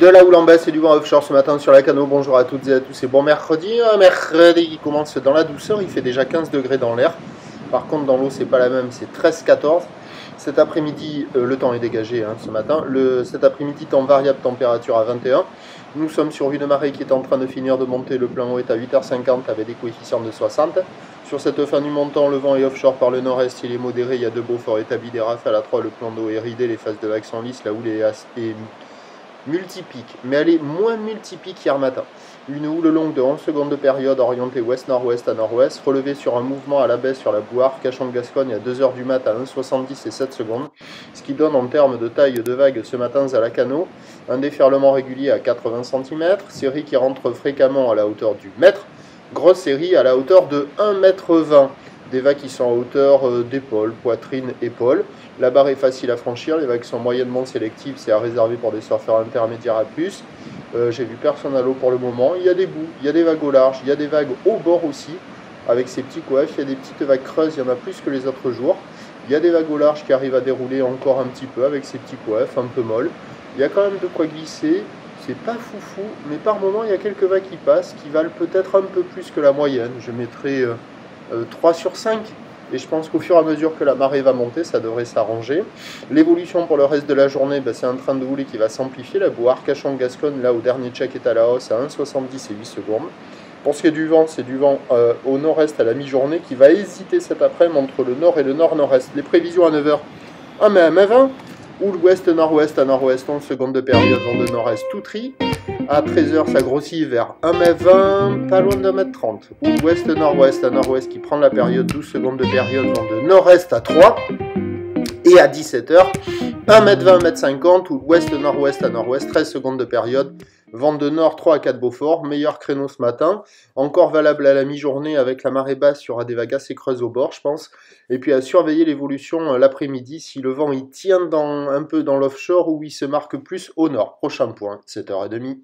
De la houle en baisse et du vent offshore ce matin sur la Cano. Bonjour à toutes et à tous et bon mercredi. Un mercredi qui commence dans la douceur, il fait déjà 15 degrés dans l'air. Par contre dans l'eau c'est pas la même, c'est 13-14. Cet après-midi, le temps est dégagé ce matin. Cet après-midi, temps variable, température à 21. Nous sommes sur une marée qui est en train de finir de monter. Le plan haut est à 8h50 avec des coefficients de 60. Sur cette fin du montant, le vent est offshore par le nord-est, il est modéré. Il y a 2 beaux forts établis, des rafales à 3. Le plan d'eau est ridé, les phases de vagues sont lisses. La houle est multipique, mais elle est moins multipique hier matin. Une houle longue de 11 secondes de période orientée ouest-nord-ouest à nord-ouest, relevée sur un mouvement à la baisse sur la Bouarre, Cachan de Gascogne à 2h du mat à 1,70 et 7 secondes, ce qui donne en termes de taille de vague ce matin à la Cano, un déferlement régulier à 80 cm, série qui rentre fréquemment à la hauteur du mètre, grosse série à la hauteur de 1,20 m. Des vagues qui sont à hauteur d'épaule, poitrine, épaule. La barre est facile à franchir, les vagues sont moyennement sélectives, c'est à réserver pour des surfeurs intermédiaires à plus. J'ai vu personne à l'eau pour le moment. Il y a des bouts, il y a des vagues au large, il y a des vagues au bord aussi, avec ces petits coefs. Il y a des petites vagues creuses, il y en a plus que les autres jours. Il y a des vagues au large qui arrivent à dérouler encore un petit peu avec ces petits coefs un peu molles. Il y a quand même de quoi glisser. C'est pas foufou, mais par moment il y a quelques vagues qui passent, qui valent peut-être un peu plus que la moyenne. Je mettrai 3 sur 5. Et je pense qu'au fur et à mesure que la marée va monter, ça devrait s'arranger. L'évolution pour le reste de la journée, c'est un train de houlée qui va s'amplifier. La Bouarre, Cachan de Gascogne, là au dernier check est à la hausse à 1,70 et 8 secondes. Pour ce qui est du vent, c'est du vent au nord-est à la mi-journée qui va hésiter cet après-midi entre le nord et le nord-nord-est. Les prévisions à 9h, 1 mai à 20, ou l'ouest-nord-ouest à nord-ouest, 11 secondes de période, vent de nord-est tout tri. À 13h, ça grossit vers 1,20 m, pas loin de 1,30 m. Ou ouest-nord-ouest à nord-ouest qui prend la période, 12 secondes de période, vent de nord-est à 3. Et à 17h, 1,20 m, 1,50 m, ou ouest-nord-ouest à nord-ouest, 13 secondes de période, vent de nord 3 à 4 Beaufort, meilleur créneau ce matin, encore valable à la mi-journée avec la marée basse, il y aura des vagues assez creuses au bord je pense, et puis à surveiller l'évolution l'après-midi si le vent il tient un peu dans l'offshore ou il se marque plus au nord. Prochain point, 7h30.